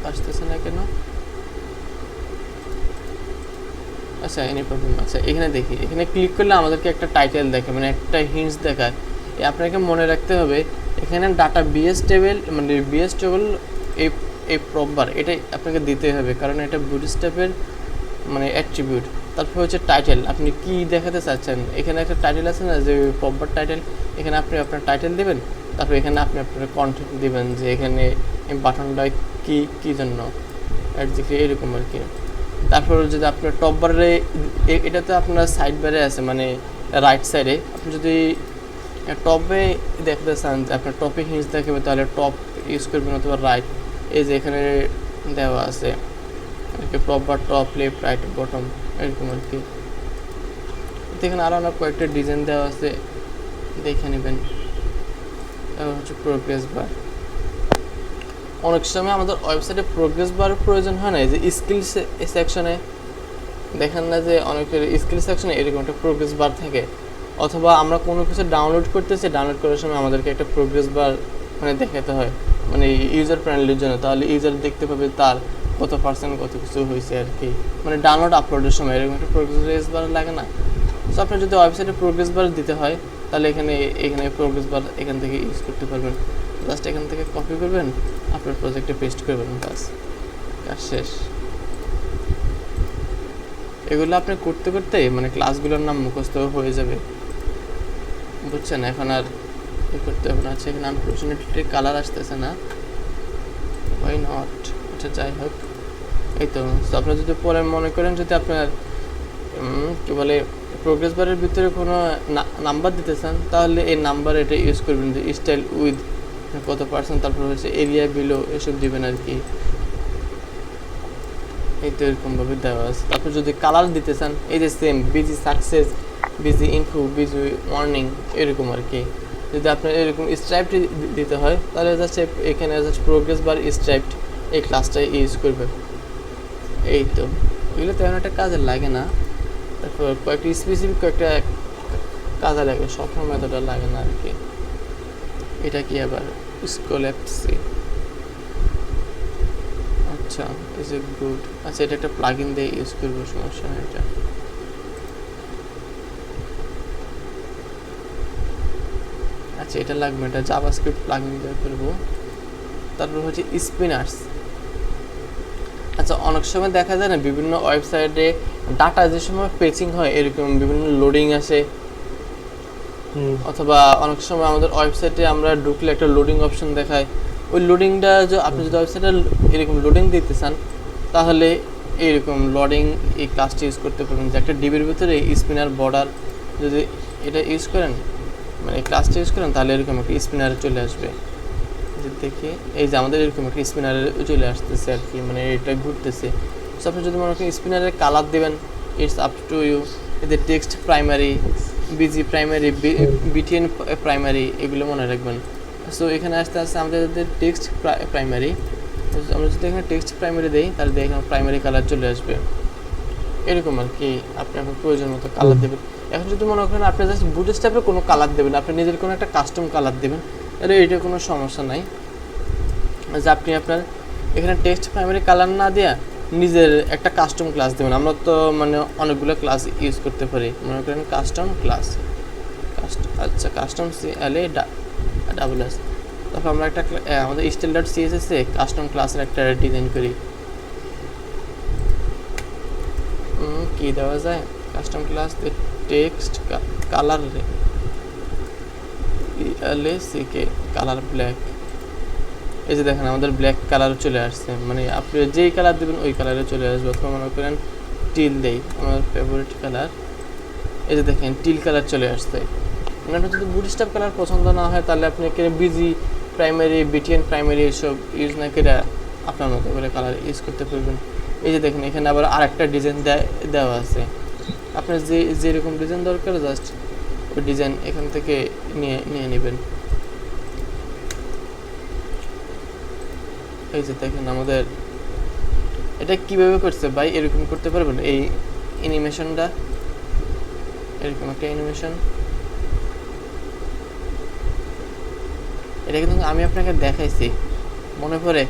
আসতেছে না কেন? আচ্ছা এনি প্রবলেম। আচ্ছা এখানে দেখি, এখানে ক্লিক করলে আমাদেরকে একটা টাইটেল দেখে, মানে একটা হিন্টস দেখায়। আপনাকে মনে রাখতে হবে এখানে ডাটা বিএস টেবিল, মানে বিএস টেবিল এই এই প্রপার এটাই আপনাকে দিতে হবে, কারণ এটা বুটস্ট্র্যাপের মানে অ্যাট্রিবিউট। তারপর হচ্ছে টাইটেল, আপনি কি দেখাতে চাচ্ছেন, এখানে একটা টাইটেল আছে না যে প্রপার টাইটেল, এখানে আপনি আপনার টাইটেল দেবেন, তারপর এখানে আপনি আপনার কন্টেন্ট দিবেন যে এখানে এই বাটনটা কি কি জন্য এরকম আর কি। তারপর যদি আপনার টপ বারে, এটা তো আপনার সাইড বারে আছে মানে রাইট সাইডে, আপনি যদি টপে দেখতে চান যে আপনার টপে হিন্টস দেখাবে তাহলে টপ ইউজ করবেন অথবা রাইট, এই যে এখানে দেওয়া আছে proper top left right bottom এরকম আর কি। এখানে আরও অনেক কয়েকটা ডিজাইন দেওয়া আছে, দেখে নেবেন। তারপর হচ্ছে প্রোগ্রেস বার। অনেক সময় আমাদের ওয়েবসাইটে প্রোগ্রেস বার প্রয়োজন হয় না, এই যে স্কিল সেকশনে দেখেন না যে অনেকের স্কিল সেকশনে এরকম একটা প্রোগ্রেস বার থাকে, অথবা আমরা কোনো কিছু ডাউনলোড করতেছি, ডাউনলোড করার সময় আমাদেরকে একটা প্রোগ্রেস বার মানে দেখাতে হয় মানে ইউজার প্যানেলের জন্য, তাহলে ইউজার দেখতে পাবে তার কত পার্সেন্ট কত কিছু হয়েছে আর কি, মানে ডাউনলোড আপলোডের সময় এরকম একটা প্রোগ্রেস বার লাগে না। সো আপনার যদি ওয়েবসাইটে প্রোগ্রেস বার দিতে হয় তাহলে এখানে প্রোগ্রেস বার এখান থেকে ইউজ করতে পারবেন। জাস্ট এখান থেকে কপি করবেন, আপনার প্রজেক্টে পেস্ট করবেন, কাজ শেষ। এগুলো আপনি করতে করতে মানে ক্লাসগুলোর নাম মুখস্থ হয়ে যাবে, বুঝছেন? এখন আর ই করতে হবে না। আচ্ছা এখানে আনফরচুনেটলি কালার আসতেছে না, ওয়াই নট। আচ্ছা যাই হোক, এই তো আপনি যদি পরে মনে করেন যদি আপনার কী বলে প্রোগ্রেস বারের ভিতরে কোনো নাম্বার দিতে চান, তাহলে এই নাম্বার এটা ইউজ করবেন যে স্টাইল উইথ কত পার্সেন্ট, তারপর হচ্ছে এরিয়া বিলো এসব দিবেন আর কি। এই তো এরকমভাবে দেওয়া আছে। তারপর যদি কালার দিতে চান এই যে same busy success, busy info, busy warning এরকম আর কি। যদি আপনার এরকম স্ট্রাইপড দিতে হয় তাহলে জাস্ট এখানে জাস্ট প্রোগ্রেস বার স্ট্রাইপড এই ক্লাসটাই ইউজ করবে। এই তো এগুলো তেমন একটা কাজে লাগে না, তারপর কয়েকটা স্পেসিফিক কয়েকটা কাজে লাগে, সবসময় মেথডটা লাগে না আর কি। এটা কি আবার স্কোলেপসি, আচ্ছা ইজ এ গুড। আচ্ছা এটা একটা প্লাগইন দিয়ে ইউজ করবো, সমস্যা নেই। এটা আচ্ছা এটা লাগবে, এটা জাভাস্ক্রিপ্ট প্লাগইন দিয়ে করবো। তারপর হচ্ছে স্পিনার্স। আচ্ছা অনেক সময় দেখা যায় না বিভিন্ন ওয়েবসাইটে ডাটা যে সময় পেচিং হয় এরকম বিভিন্ন লোডিং আসে, অথবা অনেক সময় আমাদের ওয়েবসাইটে আমরা ঢুকলে একটা লোডিং অপশন দেখায়, ওই লোডিংটা আপনি যদি ওয়েবসাইটে এরকম লোডিং দিতে চান তাহলে এইরকম লোডিং এই ক্লাসটা ইউজ করতে পারবেন, যে একটা ডিবির ভিতরে স্পিনার বর্ডার যদি এটা ইউজ করেন মানে এই ক্লাসটা ইউজ করেন তাহলে এরকম একটা স্পিনারে চলে আসবে। যে দেখি এই যে আমাদের এরকম একটা স্পিনারে চলে আসতেছে আর কি, মানে এটা ঘুরতেছে। সো আপনি যদি মনে করেন স্পিনারের কালার দেবেন, ইটস আপ টু ইউ। এদের text primary, busy primary, BTN primary এগুলো মনে রাখবেন। সো এখানে আসতে আসতে আমাদের টেক্সট প্রাইমারি, আমরা যদি এখানে টেক্সট প্রাইমারি দিই তাহলে এখানে প্রাইমারি কালার চলে আসবে এরকম আর কি। আপনি আপনার প্রয়োজন মতো কালার দেবেন। এখন যদি মনে করেন আপনি জাস্ট বুটস্ট্র্যাপে কোনো কালার দেবেন, আপনি নিজের কোনো একটা কাস্টম কালার দেবেন, তাহলে এটা কোনো সমস্যা নাই। যে আপনি আপনার এখানে টেক্সট প্রাইমারি কালার না দেওয়া নিজের একটা কাস্টম ক্লাস দেবেন। আমরা তো মানে অনেকগুলো ক্লাস ইউজ করতে পারি, মনে করেন কাস্টম ক্লাস, আচ্ছা কাস্টম CLA ডাবল এস। তারপর আমরা একটা আমাদের style.css এ কাস্টম ক্লাসের একটা ডিজাইন করি। কি দেওয়া যায় custom class text colour BLACK colour black. এই যে দেখেন আমাদের ব্ল্যাক কালার চলে আসছে, মানে আপনি যেই কালার দেবেন ওই কালারে চলে আসবে। অথবা মনে করেন টিল দেই, আমার ফেভারিট কালার, এই যে দেখেন টিল কালার চলে আসছে। আপনার যদি বুটস্ট্র্যাপ কালার পছন্দ না হয় তাহলে আপনি বিজি প্রাইমারি, বিটিএন প্রাইমারি এসব ইউজ না করে আপনার মতো করে কালার ইউজ করতে পারবেন। এই যে দেখেন এখানে আবার আরেকটা ডিজাইন দেওয়া আছে, আপনার যেরকম ডিজাইন দরকার জাস্ট ওই ডিজাইন এখান থেকে নিয়ে নেবেন। এই যে দেখেন আমাদের এটা কিভাবে করছে ভাই, এরকম করতে পারবেন এই অ্যানিমেশনটা, এরকম একটা অ্যানিমেশন। এটা কিন্তু আমি আপনাকে দেখাইছি, মনে পড়ে?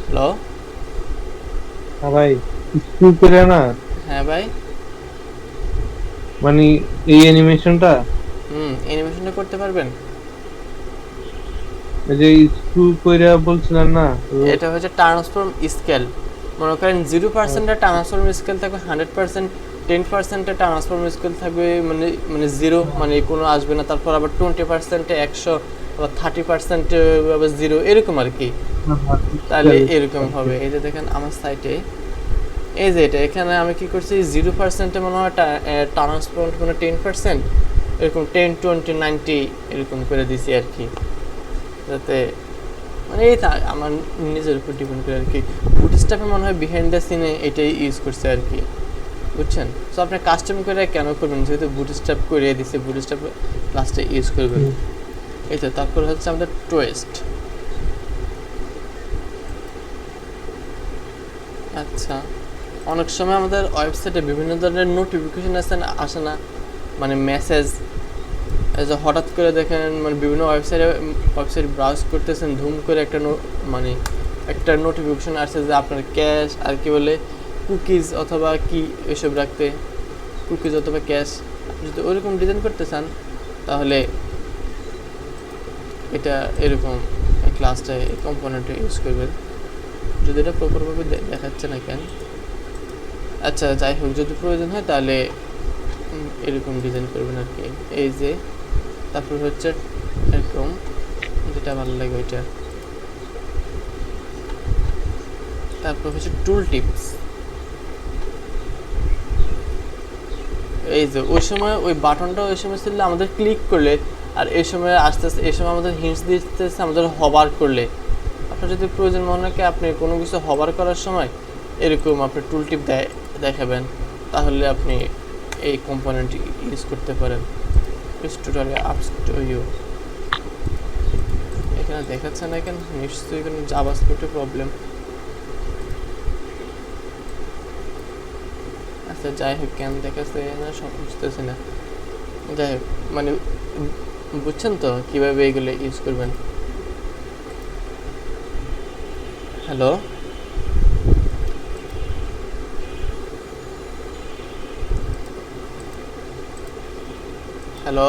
হ্যালো ভাই স্কুল করে না, হ্যাঁ ভাই, মানে এই অ্যানিমেশনটা অ্যানিমেশনটা করতে পারবেন। এই যে স্কুল করে বলছিলেন না, এটা হচ্ছে ট্রান্সফর্ম স্কেল। মনে করেন 0% ট্রান্সফর্ম স্কেল থাকবে, 100%, 10% ট্রান্সফর্ম স্কেল থাকবে, মানে 0 মানে কোনো আসবে না। তারপর আবার 20% 100, আবার 30% আবার 0, এরকম আর কি। তাহলে এরকম হবে। এই যে দেখেন আমার সাইটে এই যে এটা এখানে আমি কি করছি, 0% মনে হয় ট্রান্সফর্ম মানে 10%, এরকম 10, 20, 90 এরকম করে দিছি আর কি, যাতে মানে এই আমার নিজের উপর ডিপেন্ড করে আর কি। বুটস্ট্র্যাপে মনে হয় বিহাইন্ড দ্য সিনে এটাই ইউজ করছে আর কি, বুঝছেন? সো আপনি কাস্টম করে কেন করবেন, যেহেতু বুটস্ট্র্যাপ করে দিছে, বুটস্ট্র্যাপ লাস্টে ইউজ করবেন। এই তো তারপর হচ্ছে আমাদের টুইস্ট। আচ্ছা, অনেক সময় আমাদের ওয়েবসাইটে বিভিন্ন ধরনের নোটিফিকেশন আসে না, মানে মেসেজ, এই যে হঠাৎ করে দেখেন মানে বিভিন্ন ওয়েবসাইট ব্রাউজ করতেছেন, ধুম করে মানে একটা নোটিফিকেশন আসছে যে আপনার ক্যাশ আর কি বলে কুকিজ অথবা কি এসব রাখতে, কুকিজ অথবা ক্যাশ যদি ওইরকম ডিজাইন করতে চান তাহলে এটা এরকম ক্লাসটা এই কম্পোনেন্টে ইউজ করবেন। যদি এটা প্রপারভাবে দেখাচ্ছে না কেন, আচ্ছা যাই হোক, যদি প্রয়োজন হয় তাহলে এরকম ডিজাইন করবেন আর কি। এই যে তারপর হচ্ছে এরকম, যেটা ভালো লাগে ওইটা। তারপর হচ্ছে টুল টিপস। এই যে ওই সময় ওই বাটনটা ওই সময় ছিল আমাদের ক্লিক করলে, আর এই সময় আস্তে আস্তে এই সময় আমাদের হিন্টস দিতেছে আমাদের হবার করলে। আপনার যদি প্রয়োজন মনে হয় আপনি কোনো কিছু হবার করার সময় এরকম আপনি টুল টিপ দেখাবেন, তাহলে আপনি এই কম্পোনেন্ট ইউজ করতে পারেন। এখানে দেখাচ্ছে না কেন, নিশ্চয়ই কোনো জাভাস্ক্রিপ্টের প্রবলেম। আচ্ছা যাই হোক, কেন দেখাচ্ছে না বুঝতেছি না। যাই হোক, মানে বুঝছেন তো কিভাবে এগুলো ইউজ করবেন। Hello hello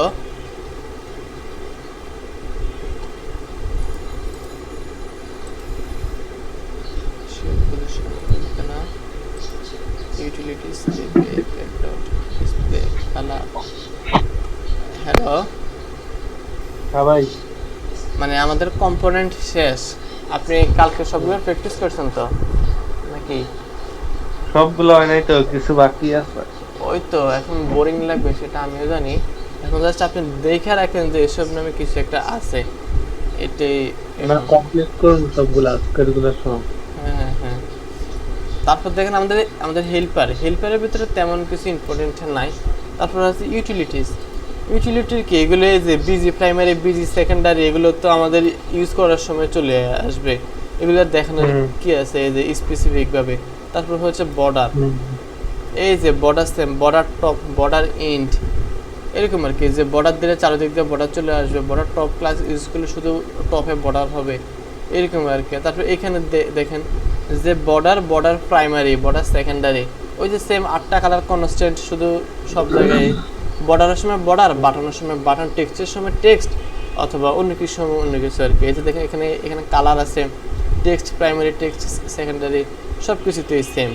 utilities display color। Hello হ্যাঁ ভাই, মানে আমাদের কম্পোনেন্ট শেষ। আপনি কালকে সবগুলো প্র্যাকটিস করছেন তো নাকি? সবগুলো হয় নাই তো, কিছু বাকি আছে। ওই তো এখন বোরিং লাগবে সেটা আমিও জানি, এখন জাস্ট আপনি দেখে রাখেন যে এসব নামে কিছু একটা আছে, এটাই না কমপ্লিট করুন সবগুলো আজকের গুলো সব। হ্যাঁ হ্যাঁ। তারপর দেখেন আমাদের হেল্পারের ভিতরে তেমন কিছু ইম্পর্টেন্ট নাই। তারপর আছে ইউটিলিটির কি, এগুলো যে বিজি প্রাইমারি, বিজি সেকেন্ডারি, এগুলো তো আমাদের ইউজ করার সময় চলে আসবে, এগুলো দেখানোর কি আছে এই যে স্পেসিফিক ভাবে। তারপর হচ্ছে বর্ডার, এই যে border same, border top, border end, এরকম আর কি, যে বর্ডার দিলে চারিদিক দিয়ে বর্ডার চলে আসবে, বর্ডার টপ ক্লাস ইউজ করলে শুধু টপে বর্ডার হবে, এরকম আর কি। তারপর এখানে দেখেন যে বর্ডার প্রাইমারি, বর্ডার সেকেন্ডারি, ওই যে সেম 8টা কালার কনস্ট্যান্ট, শুধু সব জায়গায় বর্ডারের সময় বর্ডার, বাটনের সময় বাটন, টেক্সটের সময় টেক্সট, অথবা অন্য কিছু সময় অন্য কিছু আর কি। এই যে দেখেন এখানে কালার আছে, টেক্সট প্রাইমারি, টেক্সট সেকেন্ডারি, সব কিছুতেই সেম।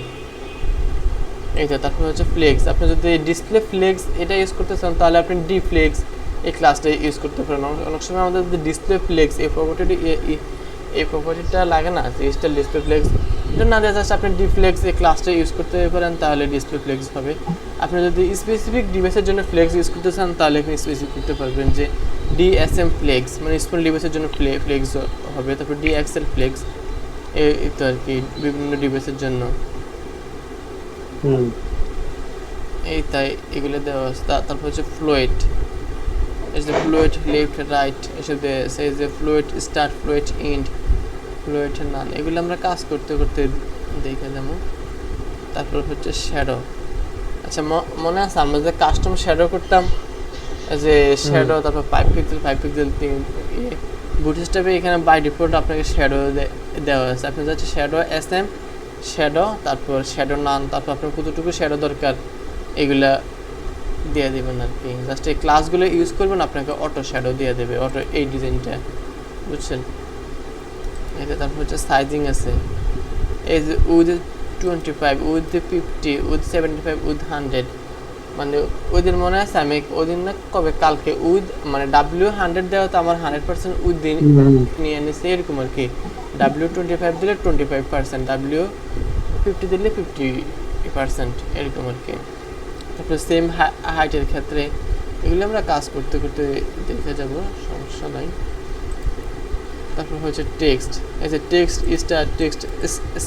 এইটা তারপর হচ্ছে ফ্লেক্স। আপনি যদি ডিসপ্লে ফ্লেক্স এটা ইউজ করতে চান তাহলে আপনি ডি ফ্লেক্স এই ক্লাসটা ইউজ করতে পারেন। অনেক সময় আমাদের যদি ডিসপ্লে ফ্লেক্স এই প্রপার্টিটা লাগে না, ডিজিটাল ডিসপ্লে ফ্লেক্স এটা না দিয়ে জাস্ট আপনি ডি ফ্লেক্স এই ক্লাসটা ইউজ করতে পারেন, তাহলে ডিসপ্লে ফ্লেক্স হবে। আপনি যদি স্পেসিফিক ডিভাইসের জন্য ফ্লেক্স ইউজ করতে চান তাহলে আপনি স্পেসিফিক করতে পারবেন যে ডিএসএম ফ্লেক্স, মানে স্মল ডিভাইসের জন্য ফ্লেক্স হবে। তারপর ডিএক্সএল ফ্লেক্স এই তো আর কি বিভিন্ন ডিভাইসের জন্য। এই তাই এগুলো দেওয়া আছে। তারপর হচ্ছে ফ্লোয়েট, এই যে ফ্লোয়েট লেফট রাইট এসব সেই যে ফ্লোয়েট স্টার্ট, ফ্লোয়েট এন্ড, ফ্লোয়েট নান, এগুলো আমরা কাজ করতে করতে দেখে যাবো। তারপর হচ্ছে শ্যাডো। আচ্ছা মনে আছে আমরা যে কাস্টম শ্যাডো করতাম, যে শ্যাডো তারপর 5 পিক্সেল বুটস্ট্র্যাপে এখানে বাই ডিফল্ট আপনাকে শ্যাডো দেওয়া আছে। আপনি যাচ্ছে শ্যাডো এসএম শ্যাডো, তারপর শ্যাডো নান, তারপর আপনার কতটুকু শ্যাডো দরকার এগুলা দিয়ে দেবেন আর কি। জাস্ট এই ক্লাসগুলো ইউজ করবেন, আপনাকে অটো শ্যাডো দিয়ে দেবে, অটো এই ডিজাইনটা, বুঝছেন? এটা তারপর হচ্ছে সাইজিং আছে, এই যে উইথ 25, উইথ 50, উইথ 75, উইথ 100, মানে ওইদিন মনে আছে আমি ওইদিন না কবে কালকে উইথ মানে W100 দেওয়া তো আমার 100% উইথ দিন নিয়ে নিছে এরকম আর কি। W25 দিলে 25%, W50 দিলে 50% এরকম আর কি। তারপরে সেম হাইটের ক্ষেত্রে এগুলো আমরা কাজ করতে করতে দেখে যাব, সমস্যা নাই। তারপর হচ্ছে টেক্সট, এই যে text star, text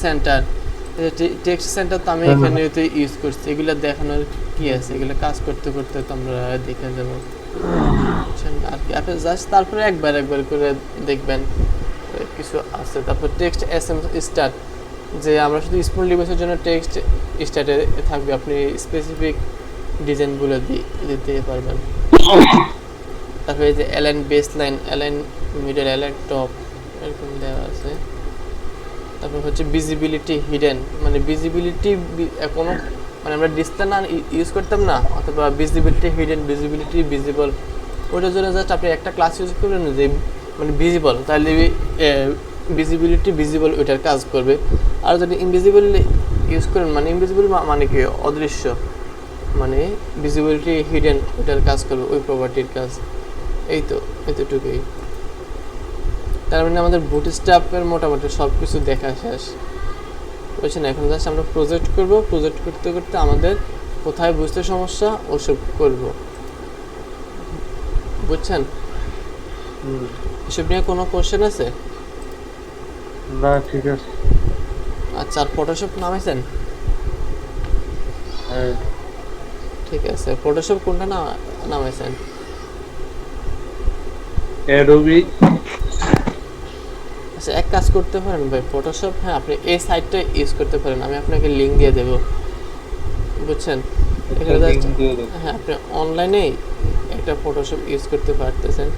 centre, text centre তো আমি এখানে ইউজ করছি। এগুলো দেখানোর কি আছে, এগুলো কাজ করতে করতে তো আমরা দেখে যাব আর কি। আপনি জাস্ট তারপরে একবার করে দেখবেন কিছু আছে। তারপর টেক্সট এসএম স্টার্ট, যে আমরা শুধু স্মল ডিভাইসের জন্য টেক্সট স্টার্টে থাকবে, আপনি স্পেসিফিক ডিজাইনগুলো দিতে পারবেন। তারপরে এই যে align base line, align middle, align top এরকম দেওয়া আছে। তারপর হচ্ছে ভিজিবিলিটি হিডেন, মানে ভিজিবিলিটি কোনো মানে আমরা ডিসপ্লে না ইউজ করতাম না, অথবা ভিজিবিলিটি হিডেন, ভিজিবিলিটি ভিজিবল, ওইটার জন্য জাস্ট আপনি একটা ক্লাস ইউজ করবেন যে মানে ভিজিবল, তাহলে ভিজিবিলিটি ভিজিবল ওইটার কাজ করবে। আর যদি ইনভিজিবল ইউজ করেন মানে ইনভিজিবল মানে কি অদৃশ্য, মানে ভিজিবিলিটি হিডেন ওইটার কাজ করবে, ওই প্রপার্টির কাজ। এই তো এতটুকুই। তার মানে আমাদের বুটস্ট্র্যাপের মোটামুটি সব কিছু দেখা শেষ, বুঝছেন? এখন জাস্ট আমরা প্রজেক্ট করব, প্রজেক্ট করতে করতে আমাদের কোথায় বুঝতে সমস্যা ওসব করব, বুঝছেন? এসব নিয়ে কোনো কোশ্চেন আছে? না, ঠিক আছে। আচ্ছা, আর ফটোশপ নামাইছেন? হ্যাঁ, ঠিক আছে। ফটোশপ কোনটা নামাইছেন? অ্যাডোবি। আচ্ছা, এক কাজ করতে পারেন ভাই, ফটোশপ হ্যাঁ আপনি এই সাইটটা ইউজ করতে পারেন, আমি আপনাকে লিঙ্ক দিয়ে দেবো, বুঝছেন? এখানে জাস্ট হ্যাঁ আপনি অনলাইনে একটা ফটোশপ ইউজ করতে পারতেছেন,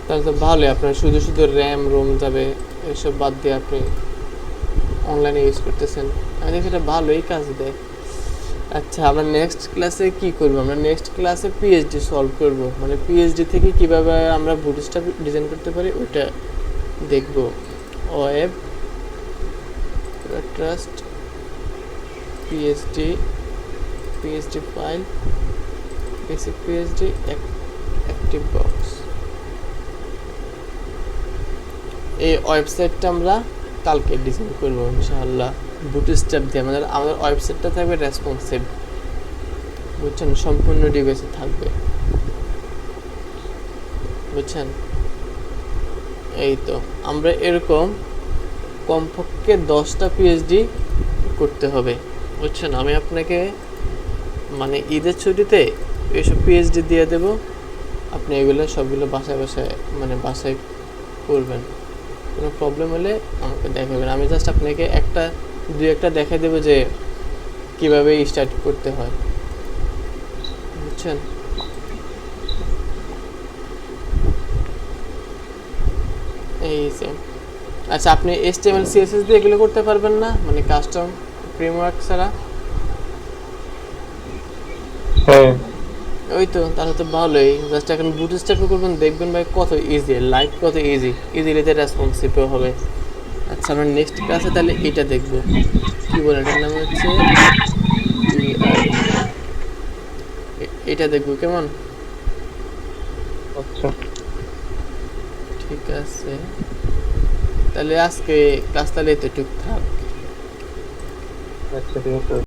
তাহলে তো ভালোই। আপনার শুধু র্যাম রোম যাবে, এসব বাদ দিয়ে আপনি অনলাইনে ইউজ করতেছেন, আমি দেখি এটা ভালোই কাজ দেয়। আচ্ছা, আমরা নেক্সট ক্লাসে কি করব? আমরা নেক্সট ক্লাসে পিএইচডি সলভ করব, মানে পিএইচডি থেকে কিভাবে আমরা বুটস্ট্র্যাপ ডিজাইন করতে পারি ওইটা দেখব। Web trust PhD file, basic PhD active box, এই ওয়েবসাইটটা আমরা কালকে ডিজাইন করবো ইনশাআল্লাহ বুটস্ট্র্যাপ দিয়ে। আমাদের ওয়েবসাইটটা থাকবে রেসপন্সিভ, বুঝছেন? সম্পূর্ণ ডিভাইসে থাকবে, বুঝছেন? এই তো আমরা এরকম কমপক্ষে 10টা পিএইচডি করতে হবে, বুঝছেন? আমি আপনাকে মানে ঈদের ছুটিতে এইসব পিএইচডি দিয়ে দেব, আপনি এগুলো সবগুলো বাসায় করবেন। কোনো প্রবলেম হলে আমাকে দেখাবেন, আমি জাস্ট আপনাকে দুই একটা দেখাই দেবো যে কীভাবে স্টার্ট করতে হয়, বুঝছেন? এই সেম। আচ্ছা, আপনি HTML CSS দিয়ে এগুলো করতে পারবেন না, মানে কাস্টম ফ্রেমওয়ার্ক ছাড়া? হ্যাঁ, ওই তো, তাহলে তো ভালোই। জাস্ট এখন বুটস্ট্র্যাপে করবেন, দেখবেন ভাই কত ইজি, লাইফ কত ইজিলিতে রেসপন্সিভও হবে। আচ্ছা, আমরা নেক্সট ক্লাসে তাহলে এটা দেখবো, কি বলে এটার নাম হচ্ছে TI এটা দেখবো কেমন? আচ্ছা ঠিক আছে, তাহলে আজকে ক্লাস তাহলে এতটুক থাক। আচ্ছা ঠিক আছে